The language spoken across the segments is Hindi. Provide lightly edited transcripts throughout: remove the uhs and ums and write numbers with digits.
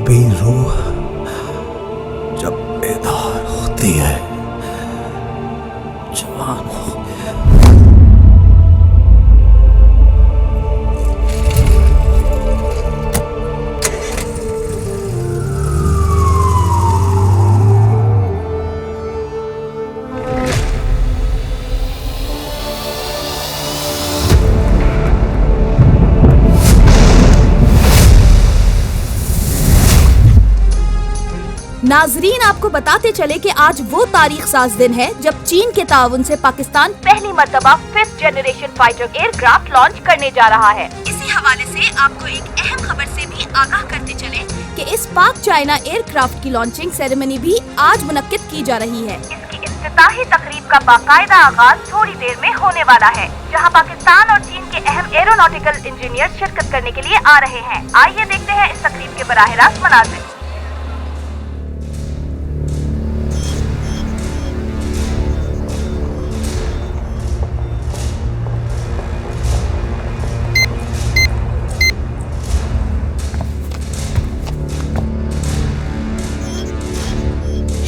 भी रूह जब बेदार होती है जवान हो। नाजरीन, आपको बताते चले कि आज वो तारीख साज दिन है जब चीन के ताउन से पाकिस्तान पहली मर्तबा 5th generation fighter aircraft launch करने जा रहा है। इसी हवाले से आपको एक अहम खबर से भी आगाह करते चले कि इस पाक चाइना एयरक्राफ्ट की लॉन्चिंग सेरेमनी भी आज मुनक्किद की जा रही है। इसकी इफ्तिताही तकरीब का बाकायदा आगाज थोड़ी देर में होने वाला है, जहां पाकिस्तान और चीन के अहम एरोनॉटिकल इंजीनियर शिरकत करने के लिए आ रहे हैं। आइए देखते हैं इस तकरीब के बराह रास्त मनाज़िर।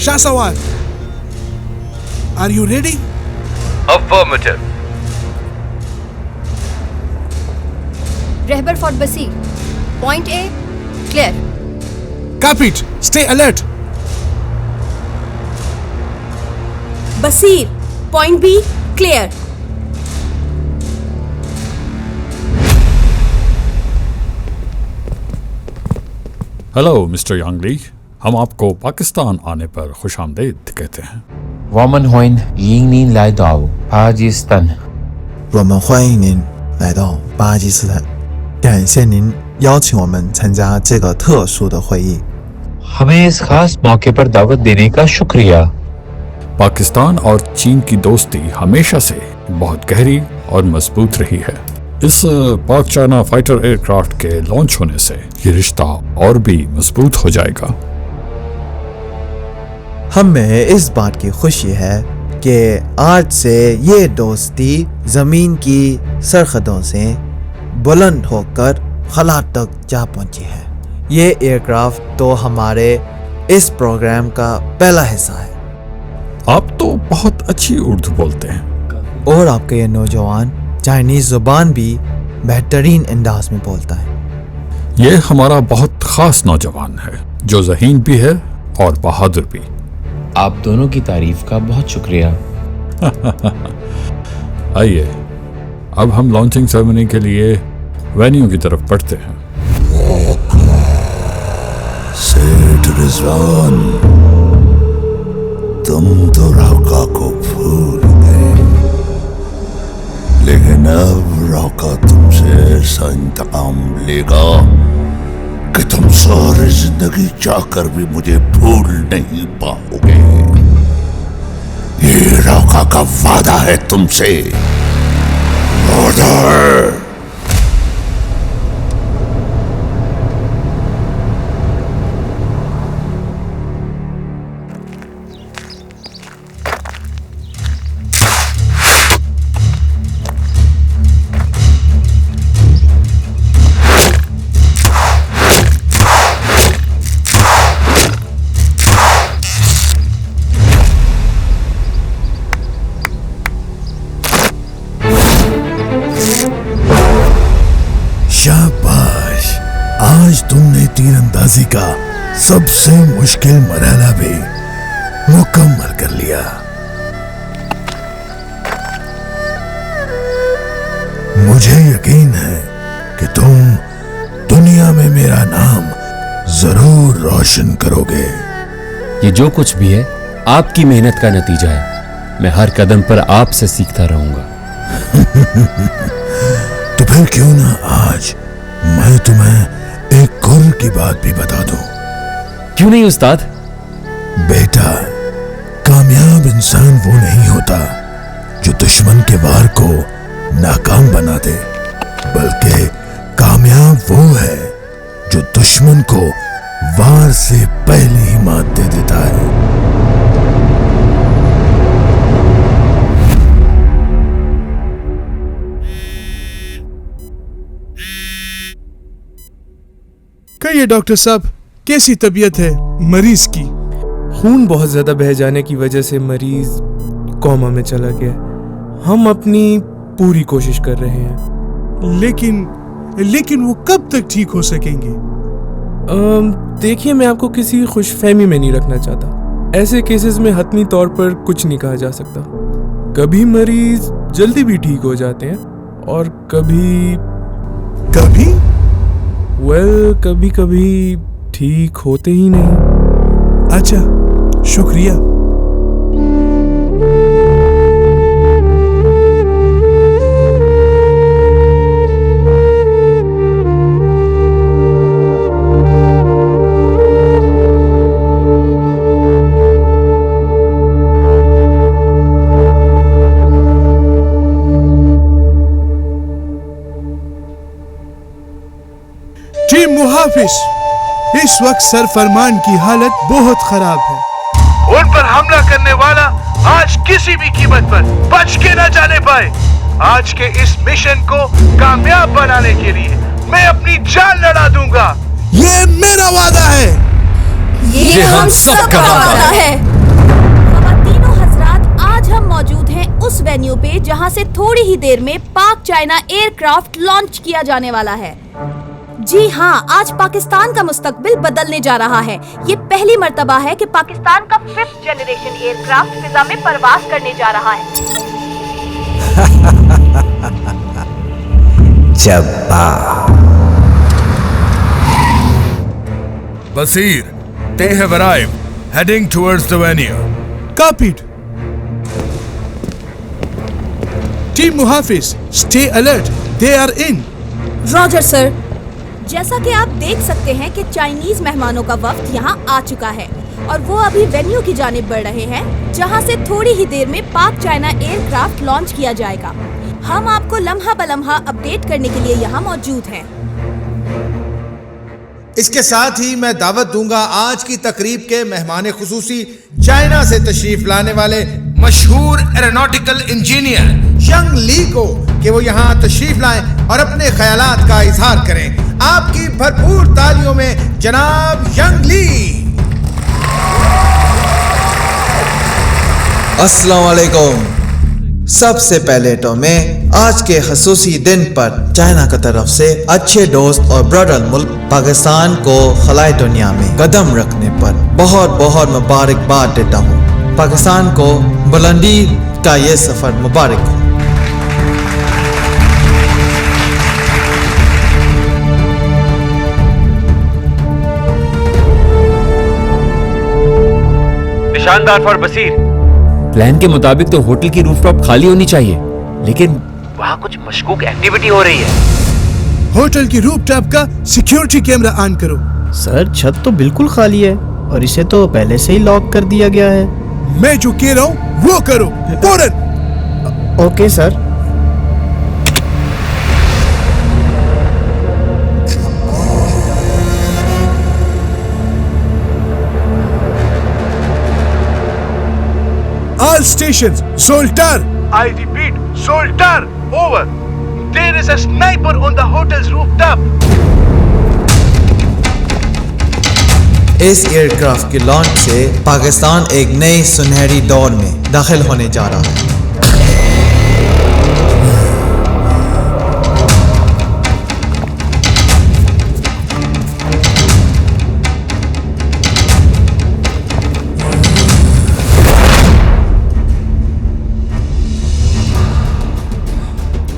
Shahsawar, are you ready? Affirmative. Rehbar Fort Basir. Point A, clear. Copy it. Stay alert. Basir. Point B, clear. Hello mister Yangli, हम आपको पाकिस्तान आने पर खुशामदीद कहते हैं।我们欢迎您来到巴基斯坦。我们欢迎您来到巴基斯坦，感谢您邀请我们参加这个特殊的会议。 हमें इस खास मौके पर दावत देने का शुक्रिया। पाकिस्तान और चीन की दोस्ती हमेशा से बहुत गहरी और मजबूत रही है। इस पाक चाइना फाइटर एयरक्राफ्ट के लॉन्च होने से ये रिश्ता और भी मजबूत हो जाएगा। हमें इस बात की खुशी है कि आज से ये दोस्ती जमीन की सरहदों से बुलंद होकर खला तक जा पहुंची है। ये एयरक्राफ्ट तो हमारे इस प्रोग्राम का पहला हिस्सा है। आप तो बहुत अच्छी उर्दू बोलते हैं और आपका ये नौजवान चाइनीज जुबान भी बेहतरीन अंदाज में बोलता है। ये हमारा बहुत खास नौजवान है जो ज़हीन भी है और बहादुर भी। आप दोनों की तारीफ का बहुत शुक्रिया। आइए अब हम लॉन्चिंग सेरेमनी के लिए वेन्यू की तरफ बढ़ते हैं। सेठ रिजवान, तुम तो रौका को भूल गए, लेकिन अब रौका तुमसे ऐसा इंतकाम लेगा कि तुम सारी जिंदगी चाहकर भी मुझे भूल नहीं पाओगे। ये रौका का वादा है तुमसे, ऑर्डर। शाबाश, आज तुमने तीरंदाजी का सबसे मुश्किल मरहला भी मुकम्मल कर लिया। मुझे यकीन है कि तुम दुनिया में मेरा नाम जरूर रोशन करोगे। ये जो कुछ भी है आपकी मेहनत का नतीजा है। मैं हर कदम पर आपसे सीखता रहूंगा। तो फिर क्यों ना आज मैं तुम्हें एक गुर की बात भी बता दूं। क्यों नहीं उस्ताद? बेटा, कामयाब इंसान वो नहीं होता जो दुश्मन के वार को नाकाम बना दे, बल्कि कामयाब वो है जो दुश्मन को वार से पहले ही मात दे देता है। कहिए डॉक्टर साहब, कैसी तबीयत है मरीज की? खून बहुत ज्यादा बह जाने की वजह से मरीज कोमा में चला गया। हम अपनी पूरी कोशिश कर रहे हैं। लेकिन वो कब तक ठीक हो सकेंगे? देखिए, मैं आपको किसी खुशफहमी में नहीं रखना चाहता। ऐसे केसेस में हतमी तौर पर कुछ नहीं कहा जा सकता। कभी मरीज जल्दी भी ठीक हो जाते हैं और कभी कभी ठीक होते ही नहीं। अच्छा, शुक्रिया। टीम मुहाफिज, इस वक्त सर फरमान की हालत बहुत खराब है। उन पर हमला करने वाला आज किसी भी कीमत पर बच के न जाने पाए। आज के इस मिशन को कामयाब बनाने के लिए मैं अपनी जान लड़ा दूंगा। ये मेरा वादा है। ये हम सबका वादा है। ख़वातीनो हज़रात, आज हम मौजूद हैं उस वेन्यू पे जहां से थोड़ी ही देर में पाक चाइना एयरक्राफ्ट लॉन्च किया जाने वाला है। जी हाँ, आज पाकिस्तान का मुस्तकबिल बदलने जा रहा है। ये पहली मर्तबा है कि पाकिस्तान का 5th जनरेशन एयरक्राफ्ट फिजा में परवाज करने जा रहा है। Basir, they have arrived, heading towards the venue. Copied. Team मुहाफिज, stay alert. They are in. Roger sir. जैसा कि आप देख सकते हैं कि चाइनीज मेहमानों का वक्त यहाँ आ चुका है और वो अभी वेन्यू की जानिब बढ़ रहे हैं, जहाँ से थोड़ी ही देर में पाक चाइना एयरक्राफ्ट लॉन्च किया जाएगा। हम आपको लम्हा बलम्हा अपडेट करने के लिए यहाँ मौजूद हैं। इसके साथ ही मैं दावत दूंगा आज की तकरीब के मेहमान खुसूसी चाइना से तशरीफ लाने वाले मशहूर एरोनॉटिकल इंजीनियर यंग ली को कि वो यहाँ तशरीफ लाएं और अपने ख्यालात का इजहार करें। आपकी भरपूर तालियों में जनाब यंग ली। अस्सलाम वालेकुम। सबसे पहले तो मैं आज के खसूसी दिन पर चाइना की तरफ से अच्छे दोस्त और ब्रदर मुल्क पाकिस्तान को खलाए दुनिया में कदम रखने पर बहुत बहुत मुबारकबाद देता हूँ। पाकिस्तान को बुलंदी का ये सफर मुबारक हो। Nishandar for Basir. प्लान के मुताबिक तो होटल की रूफटॉप खाली होनी चाहिए, लेकिन वहाँ कुछ मशकूक एक्टिविटी हो रही है। होटल की रूफटॉप का सिक्योरिटी कैमरा ऑन करो। सर, छत तो बिल्कुल खाली है और इसे तो पहले से ही लॉक कर दिया गया है। मैं जो कह रहा हूँ वो करो फौरन। Okay sir. All stations, Zoltar. I repeat, Zoltar, over. There is a sniper on the hotel's rooftop. इस एयरक्राफ्ट के लॉन्च से पाकिस्तान एक नई सुनहरी दौर में दाखिल होने जा रहा है।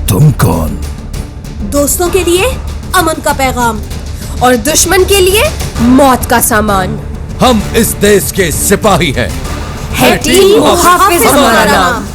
तुम कौन? दोस्तों के लिए अमन का पैगाम और दुश्मन के लिए मौत का सामान। हम इस देश के सिपाही हैं। है टीम मुहाफिज हमारा नाम।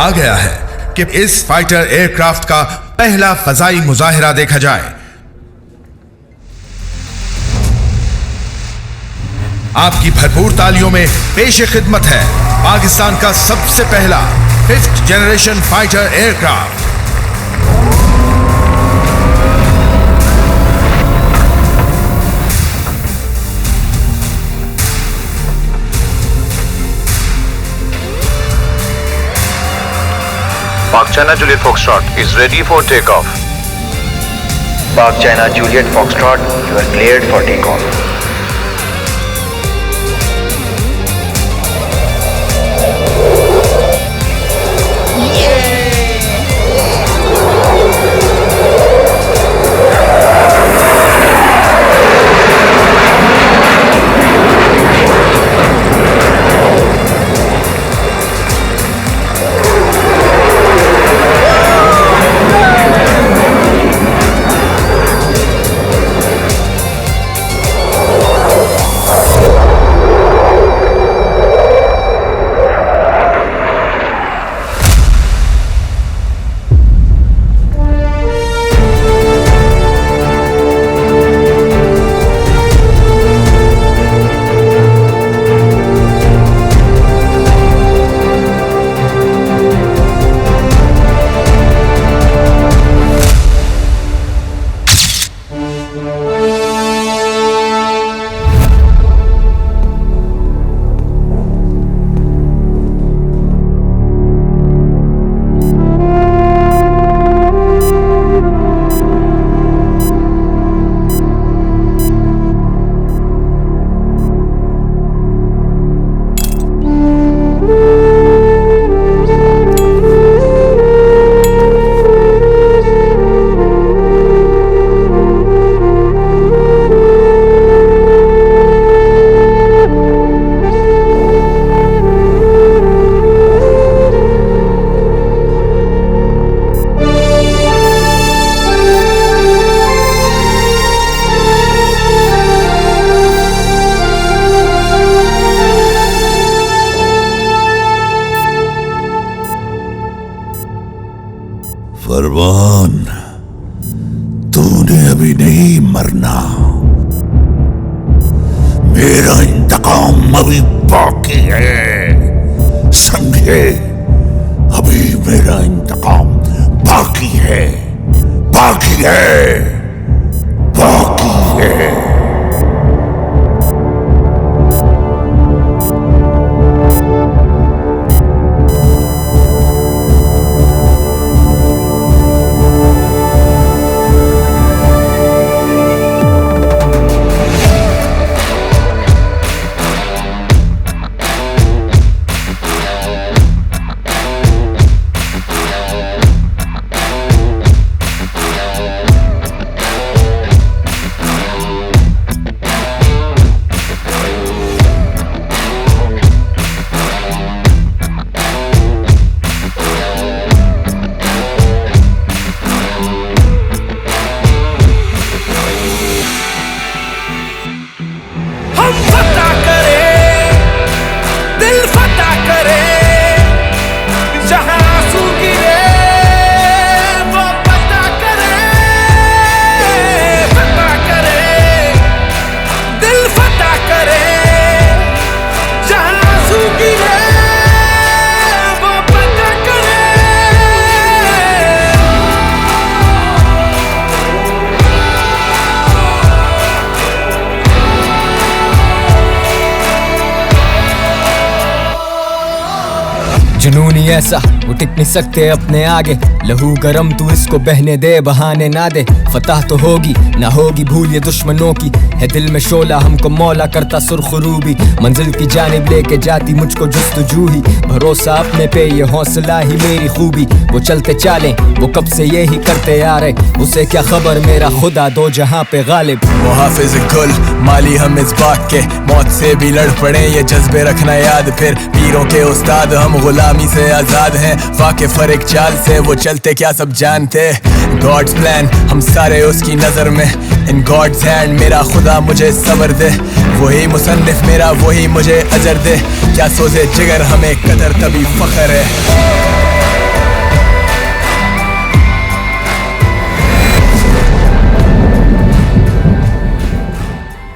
आ गया है कि इस फाइटर एयरक्राफ्ट का पहला फजाई मुजाहिरा देखा जाए। आपकी भरपूर तालियों में पेश खिदमत है पाकिस्तान का सबसे पहला 5th generation fighter aircraft. Pak China Juliet Foxtrot is ready for takeoff. Pak China Juliet Foxtrot, you are cleared for takeoff. फरमान, तूने अभी नहीं मरना। मेरा इंतकाम अभी बाकी है, समझे? अभी मेरा इंतकाम बाकी है, बाकी है, बाकी है। जुनून ही ऐसा वो टिक नहीं सकते अपने आगे। लहू गरम तू इसको बहने दे, बहाने ना दे। फतह तो होगी ना होगी भूल ये दुश्मनों की, है दिल में शोला हमको मौला करता सुरखरूबी। मंजिल की जानिब लेके जाती मुझको जुस्तजू ही, भरोसा अपने पे ये हौसला ही मेरी खूबी। वो चलते चाले वो कब से ये ही करते आ रहे, उसे क्या खबर मेरा खुदा दो जहां पे गालिब। वो हाफिज कुल माली हम इस बात के, मौत से भी लड़ पड़े ये जज्बे रखना याद। फिर पीरों के उस्ताद हम गुलामी से आजाद हैं, वाकिफ हर एक चाल से वो चलते क्या सब जानते। गॉड्स प्लान हम सारे उसकी नजर में, इन गॉड्स हैंड मेरा खुदा मुझे सबर दे। वही मुसन्निफ मेरा वही मुझे अजर दे, क्या सोचे जिगर हमें कदर तभी फख्र है।